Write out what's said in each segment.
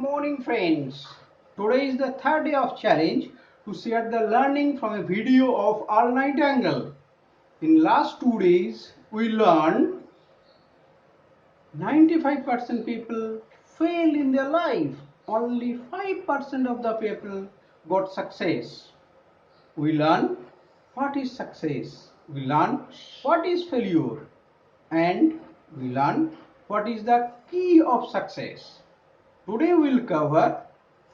morning friends. Today is the third day of challenge to share the learning from a video of Earl Nightingale. In last 2 days we learned 95% people fail in their life. Only 5% of the people got success. We learn what is success. We learn what is failure. And we learn what is the key of success. Today we will cover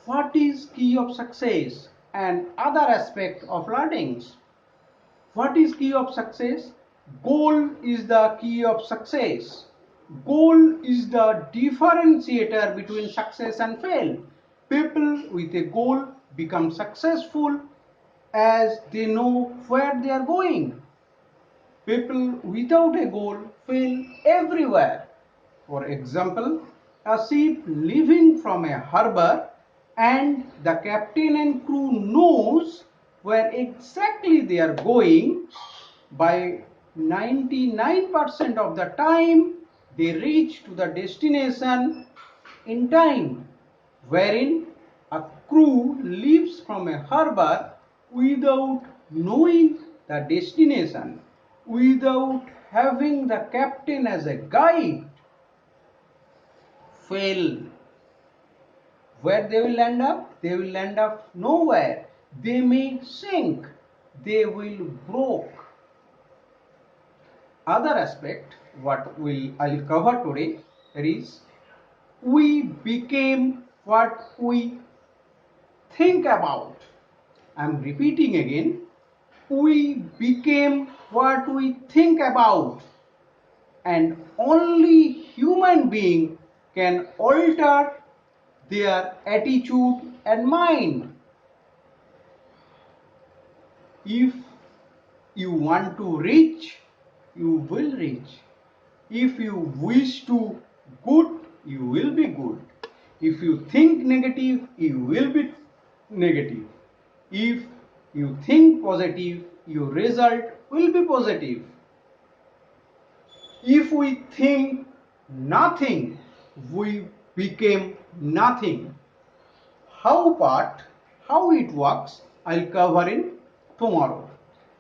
what is key of success and other aspect of learnings. What is key of success? Goal is the key of success. Goal is the differentiator between success and fail. People with a goal become successful as they know where they are going. People without a goal fail everywhere. For example, a ship leaving from a harbor and the captain and crew knows where exactly they are going. By 99% of the time they reach to the destination in time, wherein a crew leaves from a harbor without knowing the destination, without having the captain as a guide, fail. Where they will end up? They will end up nowhere. They may sink. They will broke. Other aspect what I'll cover today is we became what we think about. I'm repeating again. We became what we think about, and only human being can alter their attitude and mind. If you want to reach, you will reach. If you wish to good, you will be good. If you think negative, you will be negative. If you think positive, your result will be positive. If we think nothing, we became nothing. How it works, I'll cover in tomorrow.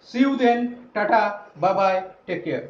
See you then. Tata, bye bye, take care.